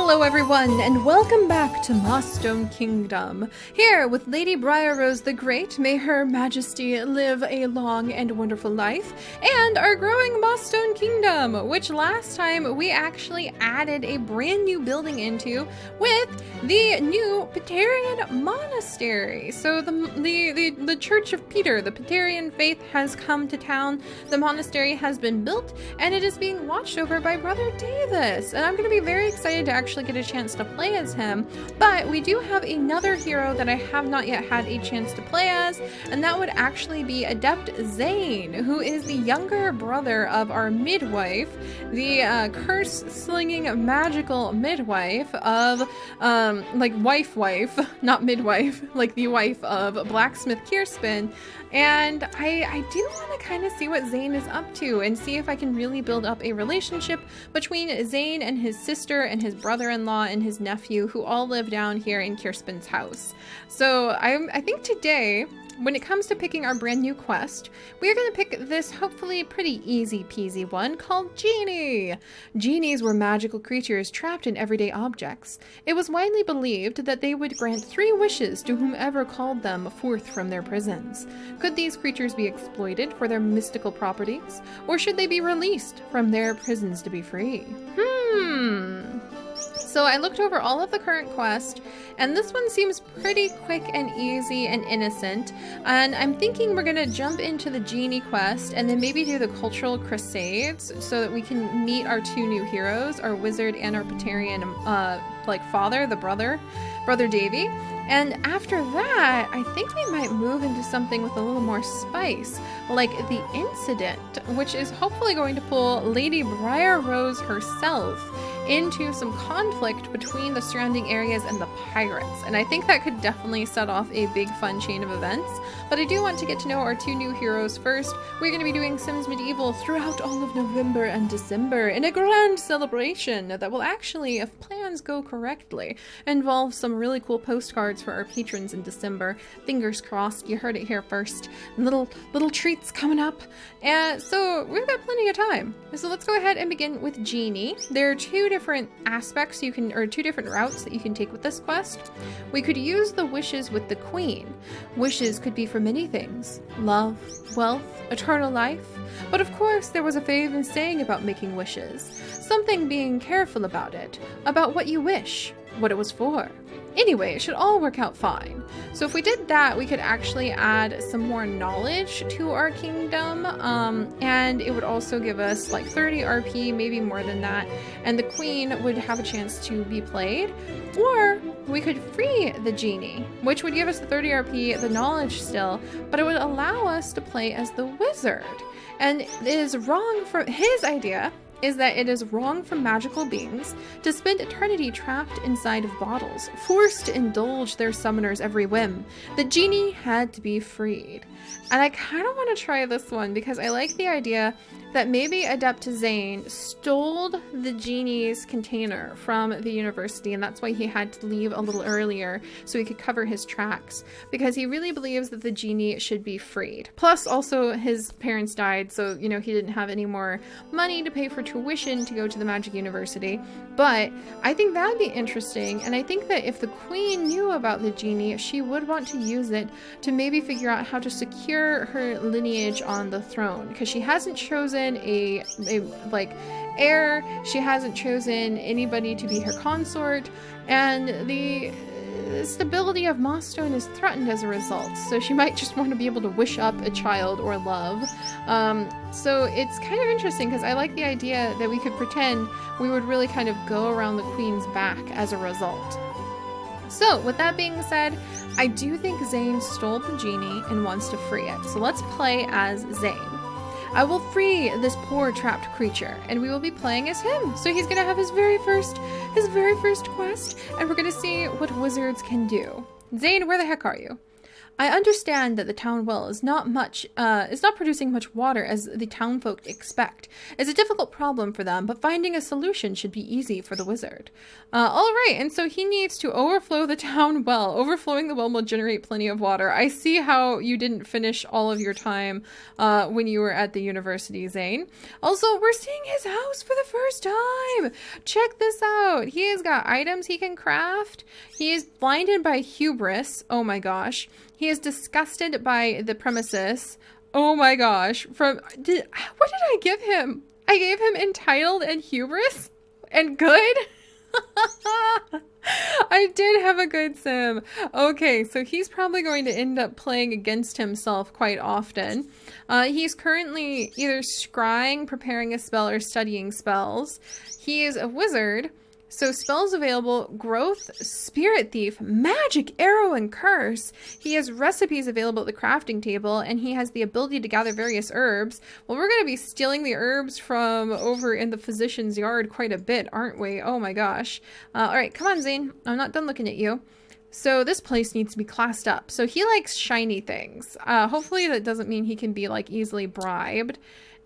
Hello everyone, and welcome back to Mossstone Kingdom. Here with Lady Briarrose the Great, may her majesty live a long and wonderful life, and our growing Mossstone Kingdom, which last time we actually added a brand new building into with the new Petarian Monastery. So the Church of Peter, the Petarian faith, has come to town. The monastery has been built, and it is being watched over by Brother Davis, and I'm going to be very excited to actually get a chance to play as him. But we do have another hero that I have not yet had a chance to play as, and that would actually be Adept Zane, who is the younger brother of our midwife, the curse-slinging magical midwife of wife, not midwife, like the wife of Blacksmith Kirsten. And I do want to kind of see what Zane is up to and see if I can really build up a relationship between Zane and his sister and his brother-in-law and his nephew, who all live down here in Kirsten's house. So I think today, when it comes to picking our brand new quest, we're going to pick this hopefully pretty easy peasy one called Genie. Genies were magical creatures trapped in everyday objects. It was widely believed that they would grant 3 wishes to whomever called them forth from their prisons. Could these creatures be exploited for their mystical properties, or should they be released from their prisons to be free? So I looked over all of the current quests, and this one seems pretty quick and easy and innocent, and I'm thinking we're gonna jump into the Genie quest and then maybe do the Cultural Crusades so that we can meet our 2 new heroes, our wizard and our Petarian father, the brother Davy. And after that, I think we might move into something with a little more spice, like the Incident, which is hopefully going to pull Lady Briarrose herself into some conflict between the surrounding areas and the pirates. And I think that could definitely set off a big fun chain of events. But I do want to get to know our 2 new heroes first. We're going to be doing Sims Medieval throughout all of November and December in a grand celebration that will actually, if plans go correctly, involve some really cool postcards for our patrons in December. Fingers crossed, you heard it here first. Little treats coming up. And so we've got plenty of time. So let's go ahead and begin with Genie. There are 2 different aspects you can, or 2 different routes that you can take with this quest. We could use the wishes with the Queen. Wishes could be for many things: love, wealth, eternal life. But of course there was a famous saying about making wishes. Something being careful about it, about what you wish, what it was for. Anyway, it should all work out fine. So if we did that, we could actually add some more knowledge to our kingdom, and it would also give us like 30 RP, maybe more than that, and the Queen would have a chance to be played. Or we could free the Genie, which would give us the 30 RP, the knowledge still, but it would allow us to play as the wizard. And it is wrong for his idea is that it is wrong for magical beings to spend eternity trapped inside of bottles, forced to indulge their summoner's every whim. The Genie had to be freed. And I kind of want to try this one because I like the idea that maybe Adept Zane stole the Genie's container from the university, and that's why he had to leave a little earlier so he could cover his tracks, because he really believes that the Genie should be freed. Plus, also, his parents died, so, you know, he didn't have any more money to pay for tuition to go to the Magic University. But I think that would be interesting, and I think that if the Queen knew about the Genie, she would want to use it to maybe figure out how to secure her lineage on the throne, because she hasn't chosen a heir, she hasn't chosen anybody to be her consort, and the stability of Mossstone is threatened as a result, so she might just want to be able to wish up a child or love. So it's kind of interesting because I like the idea that we could pretend we would really kind of go around the Queen's back as a result. So with that being said, I do think Zane stole the Genie and wants to free it. So let's play as Zane. I will free this poor trapped creature, and we will be playing as him. So he's gonna have his very first quest, and we're gonna see what wizards can do. Zane, where the heck are you? I understand that the town well is not producing much water as the townfolk expect. It's a difficult problem for them, but finding a solution should be easy for the wizard. All right, and so he needs to overflow the town well. Overflowing the well will generate plenty of water. I see how you didn't finish all of your time when you were at the university, Zane. Also, we're seeing his house for the first time. Check this out. He has got items he can craft. He is blinded by hubris. Oh my gosh. He is disgusted by the premises. Oh my gosh. What did I give him? I gave him entitled and hubris and good. I did have a good sim. Okay, so he's probably going to end up playing against himself quite often. He's currently either scrying, preparing a spell, or studying spells. He is a wizard, so spells available: Growth, Spirit Thief, Magic Arrow, and Curse. He has recipes available at the crafting table, and he has the ability to gather various herbs. Well, we're going to be stealing the herbs from over in the physician's yard quite a bit, aren't we? Oh my gosh. All right, come on, Zane. I'm not done looking at you. So this place needs to be classed up. So he likes shiny things. Hopefully that doesn't mean he can be like easily bribed.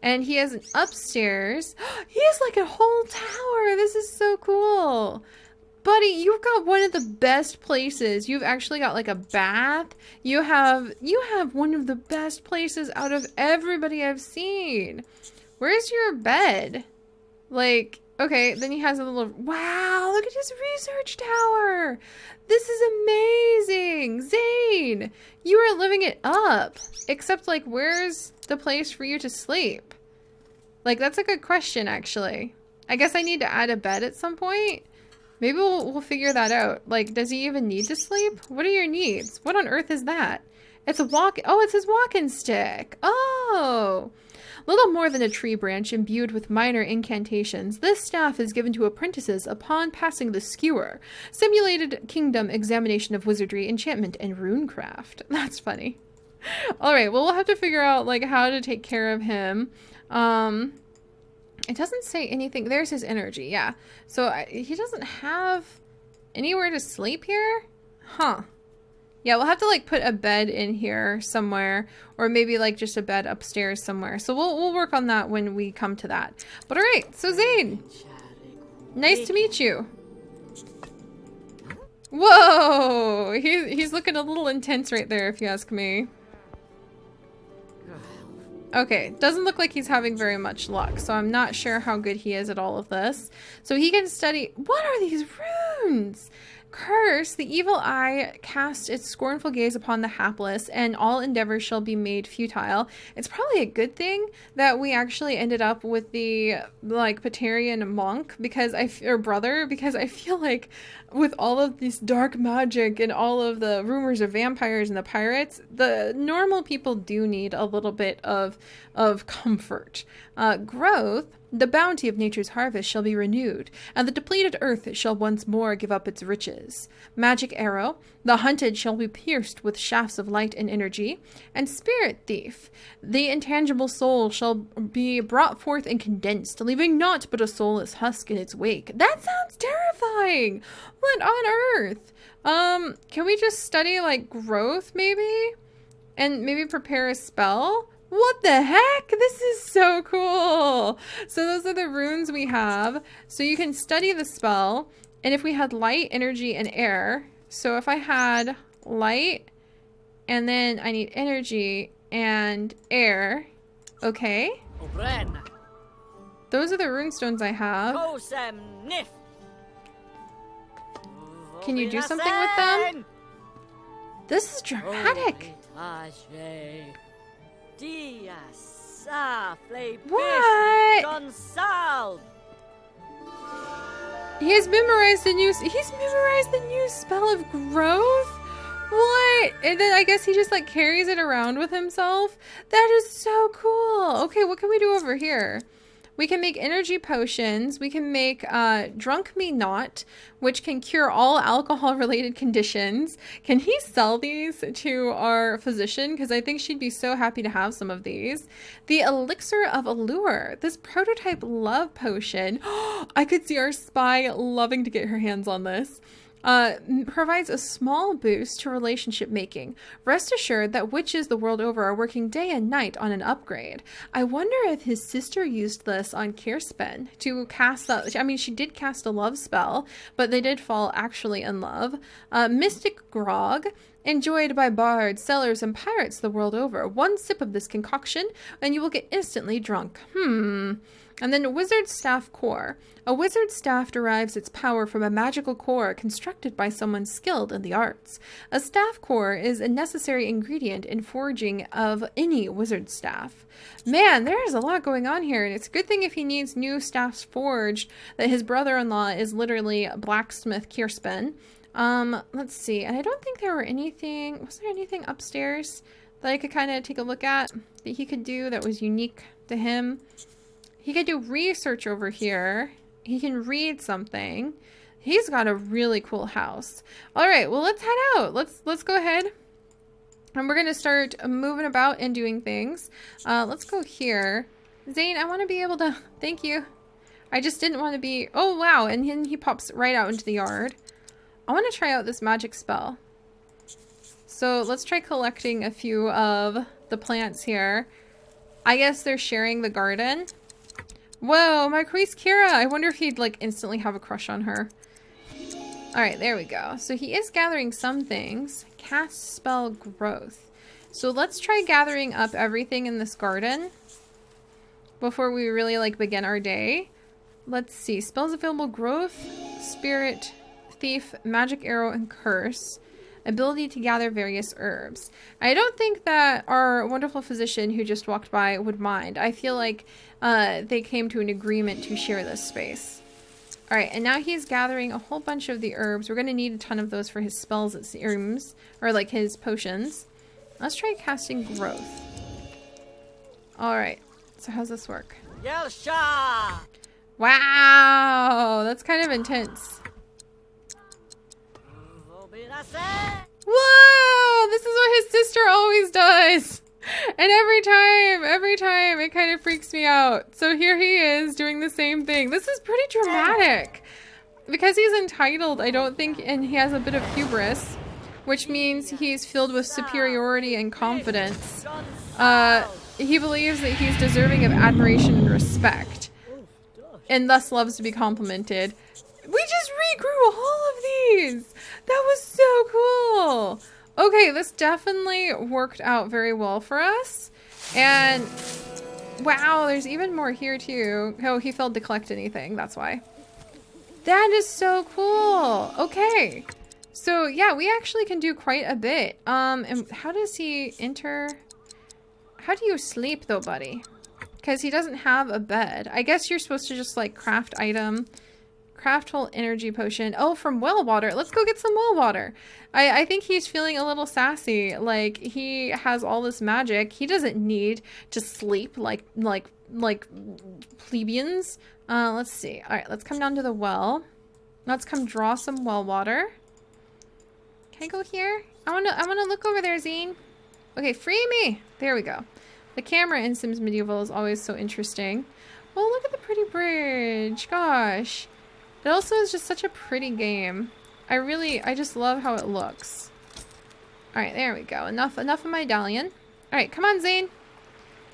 And he has an upstairs. He has like a whole tower. This is so cool. Buddy, you've got one of the best places. You've actually got like a bath. You have one of the best places out of everybody I've seen. Where's your bed? Like, okay, then he has a little, wow, look at his research tower. This is amazing. Zane, you are living it up. Except like, where's the place for you to sleep? Like, that's a good question, actually. I guess I need to add a bed at some point. Maybe we'll figure that out. Like, does he even need to sleep? What are your needs? What on earth is that? It's a it's his walking stick. Oh. Little more than a tree branch imbued with minor incantations, this staff is given to apprentices upon passing the skewer. Simulated kingdom examination of wizardry, enchantment, and runecraft. That's funny. All right, well, we'll have to figure out like how to take care of him. It doesn't say anything. There's his energy. Yeah. So he doesn't have anywhere to sleep here? Huh. Yeah, we'll have to like put a bed in here somewhere, or maybe like just a bed upstairs somewhere. So we'll work on that when we come to that. But all right, so Zane, nice to meet you. Whoa, he's looking a little intense right there, if you ask me. Okay, doesn't look like he's having very much luck, so I'm not sure how good he is at all of this. So he can study. What are these runes? Curse, the evil eye casts its scornful gaze upon the hapless, and all endeavors shall be made futile. It's probably a good thing that we actually ended up with the like Patarian monk or brother, because I feel like with all of this dark magic and all of the rumors of vampires and the pirates, the normal people do need a little bit of comfort. Growth, the bounty of nature's harvest shall be renewed, and the depleted earth shall once more give up its riches. Magic arrow, the hunted shall be pierced with shafts of light and energy. And spirit thief, the intangible soul shall be brought forth and condensed, leaving naught but a soulless husk in its wake. That sounds terrifying! What on earth? Can we just study like growth maybe? And maybe prepare a spell? What the heck? This is so cool. So those are the runes we have. So you can study the spell. And if we had light, energy, and air. So if I had light, and then I need energy and air. Okay. Those are the rune stones I have. Can you do something with them? This is dramatic. What? He's memorized the new spell of growth? What? And then I guess he just like carries it around with himself? That is so cool. Okay, what can we do over here? We can make energy potions. We can make Drunk Me Not, which can cure all alcohol-related conditions. Can he sell these to our physician? Because I think she'd be so happy to have some of these. The Elixir of Allure. This prototype love potion. I could see our spy loving to get her hands on this. provides a small boost to relationship making. Rest assured that witches the world over are working day and night on an upgrade. I wonder if his sister used this on Kirsten to cast that. I mean, she did cast a love spell, but they did fall actually in love. Mystic grog. Enjoyed by bards, sailors, and pirates the world over. One sip of this concoction, and you will get instantly drunk. And then Wizard Staff Core. A wizard staff derives its power from a magical core constructed by someone skilled in the arts. A staff core is a necessary ingredient in forging of any wizard staff. Man, there is a lot going on here, and it's a good thing if he needs new staffs forged that his brother-in-law is literally blacksmith Kirsten. Let's see. And I don't think there were anything... Was there anything upstairs that I could kind of take a look at that he could do that was unique to him? He could do research over here. He can read something. He's got a really cool house. All right, well, let's head out. Let's go ahead. And we're going to start moving about and doing things. Let's go here. Zane, I want to be able to... Thank you. I just didn't want to be... Oh, wow. And then he pops right out into the yard. I want to try out this magic spell. So let's try collecting a few of the plants here. I guess they're sharing the garden. Whoa, Marquise Kira. I wonder if he'd like instantly have a crush on her. All right, there we go. So he is gathering some things. Cast spell growth. So let's try gathering up everything in this garden before we really like begin our day. Let's see. Spells available: growth, spirit, thief, magic arrow, and curse. Ability to gather various herbs. I don't think that our wonderful physician who just walked by would mind. I feel like they came to an agreement to share this space. All right, and now he's gathering a whole bunch of the herbs. We're going to need a ton of those for his spells, it seems, or like his potions. Let's try casting growth. All right, so how's this work? Wow, that's kind of intense. Whoa! This is what his sister always does. And every time, it kind of freaks me out. So here he is doing the same thing. This is pretty dramatic. Because he's entitled, I don't think, and he has a bit of hubris, which means he's filled with superiority and confidence. He believes that he's deserving of admiration and respect, and thus loves to be complimented. We just regrew all of these! That was so cool! Okay, this definitely worked out very well for us. And wow, there's even more here too. Oh, he failed to collect anything, that's why. That is so cool! Okay. So yeah, we actually can do quite a bit. And how does he enter? How do you sleep though, buddy? Because he doesn't have a bed. I guess you're supposed to just like craft item. Craft whole energy potion. Oh, from well water. Let's go get some well water. I think he's feeling a little sassy. Like he has all this magic. He doesn't need to sleep like plebeians. Let's see. All right, let's come down to the well. Let's come draw some well water. Can I go here? I wanna look over there, Zane. Okay, free me. There we go. The camera in Sims Medieval is always so interesting. Oh, look at the pretty bridge. Gosh. It also is just such a pretty game. I just love how it looks. Alright, there we go. Enough of my Dalian. Alright, come on, Zane.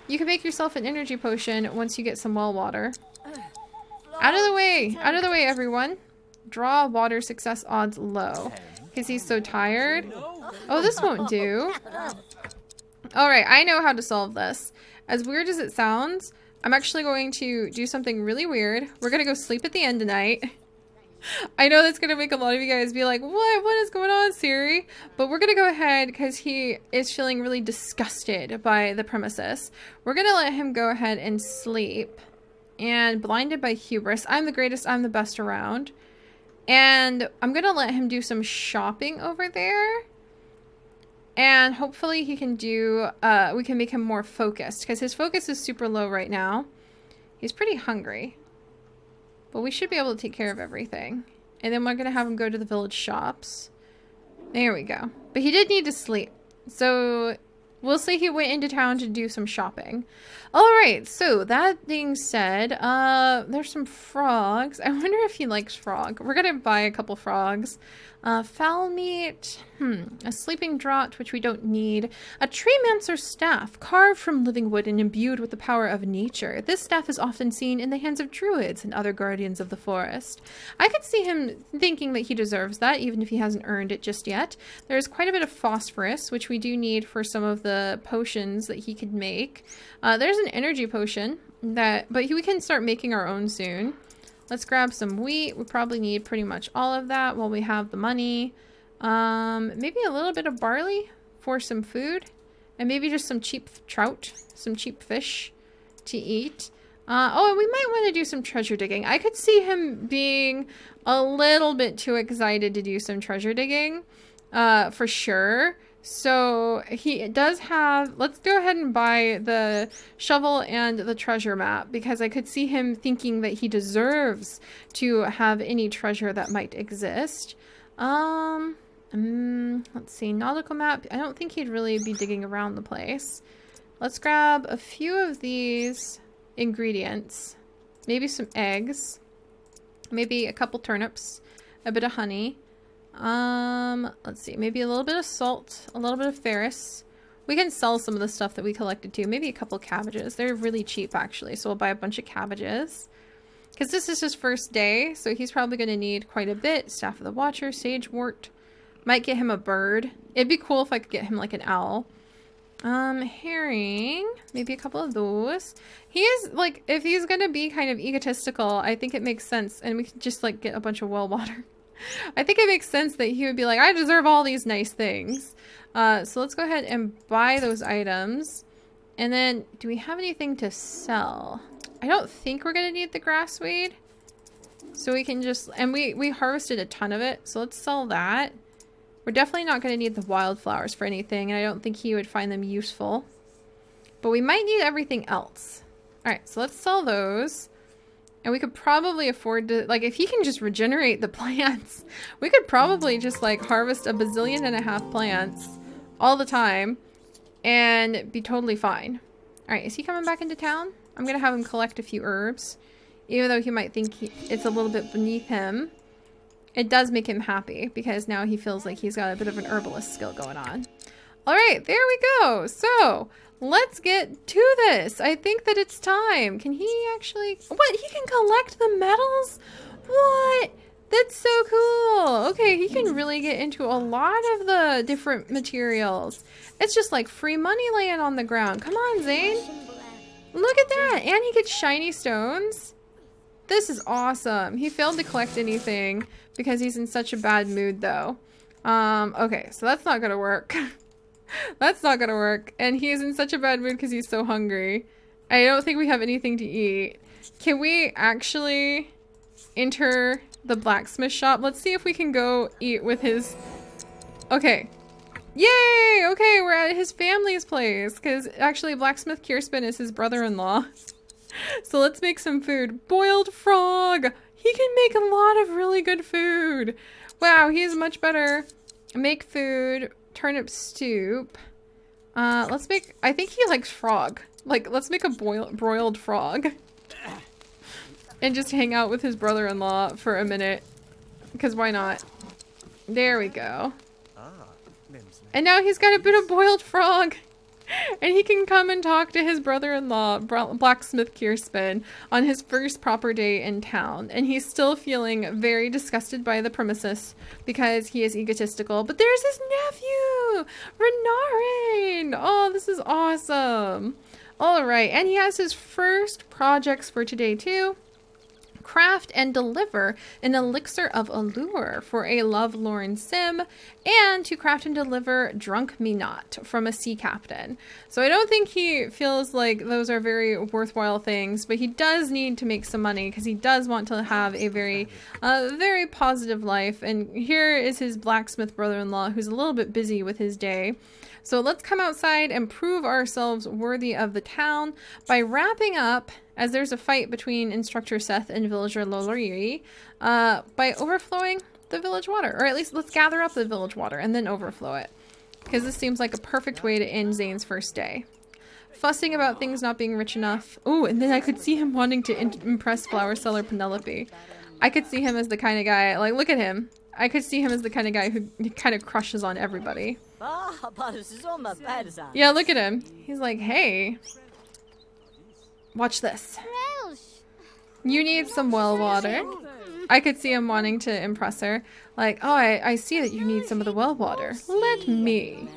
You can make yourself an energy potion once you get some well water. Out of the way! Out of the way, everyone. Draw water success odds low. Because he's so tired. Oh, this won't do. Alright, I know how to solve this. As weird as it sounds, I'm actually going to do something really weird. We're going to go sleep at the end tonight. I know that's going to make a lot of you guys be like, what is going on, Siri? But we're going to go ahead because he is feeling really disgusted by the premises. We're going to let him go ahead and sleep. And blinded by hubris. I'm the greatest, I'm the best around. And I'm going to let him do some shopping over there. And hopefully he can do, we can make him more focused. Because his focus is super low right now. He's pretty hungry. But we should be able to take care of everything. And then we're going to have him go to the village shops. There we go. But he did need to sleep. So We'll say he went into town to do some shopping. Alright, so that being said, there's some frogs. I wonder if he likes frog. We're gonna buy a couple frogs. Fowl meat. A sleeping draught, which we don't need. A treemancer's staff, carved from living wood and imbued with the power of nature. This staff is often seen in the hands of druids and other guardians of the forest. I could see him thinking that he deserves that, even if he hasn't earned it just yet. There's quite a bit of phosphorus, which we do need for some of the potions that he could make. There's an energy potion, but we can start making our own soon. Let's grab some wheat. We probably need pretty much all of that while we have the money. Maybe a little bit of barley for some food. And maybe just some cheap trout, some cheap fish to eat. Oh, and we might want to do some treasure digging. I could see him being a little bit too excited to do some treasure digging, for sure. So he does have, let's go ahead and buy the shovel and the treasure map, because I could see him thinking that he deserves to have any treasure that might exist. Let's see, nautical map. I don't think he'd really be digging around the place. Let's grab a few of these ingredients, maybe some eggs, maybe a couple turnips, a bit of honey. Let's see, maybe a little bit of salt, a little bit of ferrous. We can sell some of the stuff that we collected too. Maybe a couple cabbages. They're really cheap actually, so we'll buy a bunch of cabbages. Because this is his first day, so he's probably going to need quite a bit. Staff of the Watcher, sagewort. Might get him a bird. It'd be cool if I could get him like an owl. Herring. Maybe a couple of those. He is, like, if he's going to be kind of egotistical, I think it makes sense. And we could just, like, get a bunch of well water. I think it makes sense that he would be like, I deserve all these nice things. So let's go ahead and buy those items. And then, do we have anything to sell? I don't think we're going to need the grassweed. So we can just, and we harvested a ton of it. So let's sell that. We're definitely not going to need the wildflowers for anything. And I don't think he would find them useful. But we might need everything else. Alright, so let's sell those. And we could probably afford to, like, if he can just regenerate the plants, we could probably just, like, harvest 1.5 billion plants all the time and be totally fine. Alright, is he coming back into town? I'm going to have him collect a few herbs. Even though he might think it's a little bit beneath him. It does make him happy because now he feels like he's got a bit of an herbalist skill going on. Alright, there we go. So, let's get to this. I think that it's time. Can he actually... What? He can collect the metals? What? That's so cool. Okay, he can really get into a lot of the different materials. It's just like free money laying on the ground. Come on, Zane. Look at that. And he gets shiny stones. This is awesome. He failed to collect anything because he's in such a bad mood, though. Okay, so that's not gonna work. That's not gonna work. And he is in such a bad mood because he's so hungry. I don't think we have anything to eat. Can we actually enter the blacksmith shop? Let's see if we can go eat with his... Okay. Yay! Okay, we're at his family's place. Because actually Blacksmith Kirspin is his brother-in-law. So let's make some food. Boiled frog! He can make a lot of really good food. Wow, he is much better. Make food. Turnip soup. Let's make... I think he likes frog. Like, let's make a broiled frog. And just hang out with his brother-in-law for a minute. Because why not? There we go. And now he's got a bit of boiled frog. And he can come and talk to his brother-in-law, Blacksmith Kirspin, on his first proper day in town. And he's still feeling very disgusted by the premises because he is egotistical. But there's his nephew, Renarin. Oh, this is awesome. All right, and he has his first projects for today too. Craft and deliver an elixir of allure for a lovelorn sim, and to craft and deliver drunk me not from a sea captain. So I don't think he feels like those are very worthwhile things, but he does need to make some money because he does want to have a very positive life. And here is his blacksmith brother-in-law who's a little bit busy with his day. So let's come outside and prove ourselves worthy of the town by wrapping up, as there's a fight between Instructor Seth and Villager Lolari, by overflowing the village water. Or at least let's gather up the village water and then overflow it. because this seems like a perfect way to end Zane's first day. Fussing about things not being rich enough. Oh, and then I could see him wanting to impress flower seller Penelope. I could see him as the kind of guy, like, look at him. I could see him as the kind of guy who kind of crushes on everybody. Yeah, look at him. He's like, hey, watch this. You need some well water. I could see him wanting to impress her. Like, oh, I see that you need some of the well water. Let me.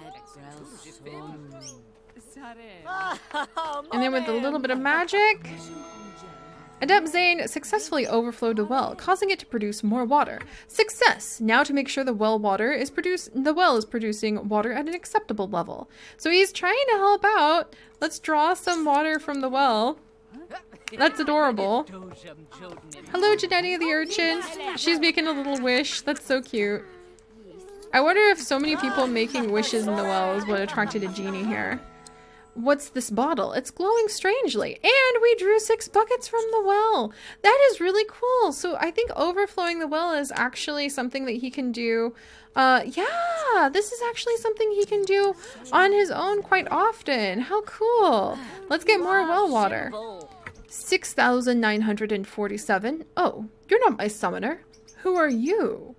And then with a little bit of magic, Adept Zane successfully overflowed the well, causing it to produce more water. Success! Now to make sure the well is producing water at an acceptable level. So he's trying to help out. Let's draw some water from the well. That's adorable. Hello, Janetti the urchin. She's making a little wish. That's so cute. I wonder if so many people making wishes in the well is what attracted a genie here. What's this bottle? It's glowing strangely. And we drew 6 buckets from the well. That is really cool. So I think overflowing the well is actually something that he can do. Yeah, this is actually something he can do on his own quite often. How cool. Let's get more well water. 6,947. Oh, you're not my summoner. Who are you?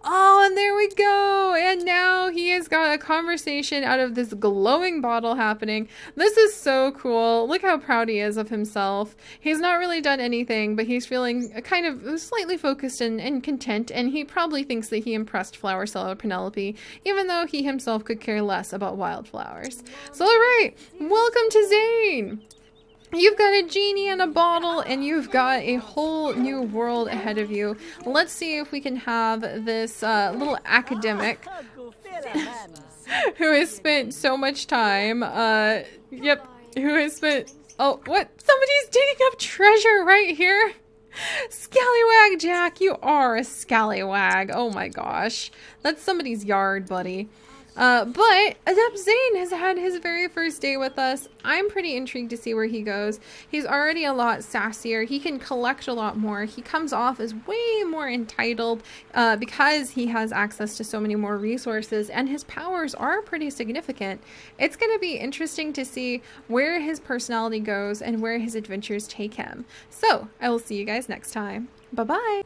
Oh, and there we go. And now he has got a conversation out of this glowing bottle happening. This is so cool. Look how proud he is of himself. He's not really done anything, but he's feeling kind of slightly focused and content. And he probably thinks that he impressed flower seller Penelope, even though he himself could care less about wildflowers. So, all right, welcome to Zane. You've got a genie and a bottle, and you've got a whole new world ahead of you. Let's see if we can have this little academic who has spent so much time, who has spent, oh, what? Somebody's digging up treasure right here. Scallywag Jack, you are a scallywag. Oh my gosh. That's somebody's yard, buddy. But Adept Zane has had his very first day with us. I'm pretty intrigued to see where he goes. He's already a lot sassier. He can collect a lot more. He comes off as way more entitled because he has access to so many more resources, and his powers are pretty significant. It's going to be interesting to see where his personality goes and where his adventures take him. So I will see you guys next time. Bye-bye.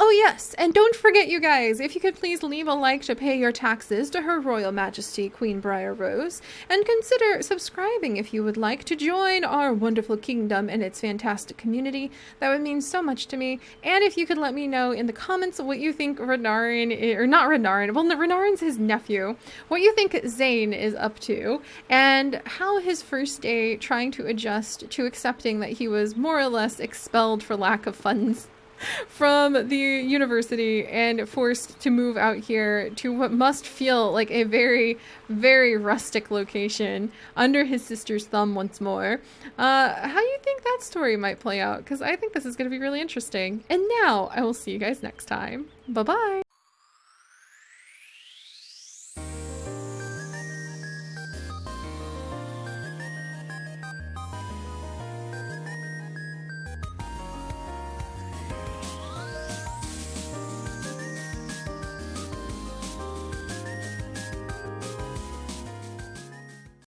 Oh yes, and don't forget, you guys, if you could please leave a like to pay your taxes to Her Royal Majesty Queen Briar Rose, and consider subscribing if you would like to join our wonderful kingdom and its fantastic community. That would mean so much to me. And if you could let me know in the comments what you think Renarin, or not Renarin, well, Renarin's his nephew, what you think Zane is up to, and how his first day trying to adjust to accepting that he was more or less expelled for lack of funds from the university and forced to move out here to what must feel like a very, very rustic location under his sister's thumb once more. How do you think that story might play out? Because I think this is going to be really interesting. And now I will see you guys next time. Bye-bye.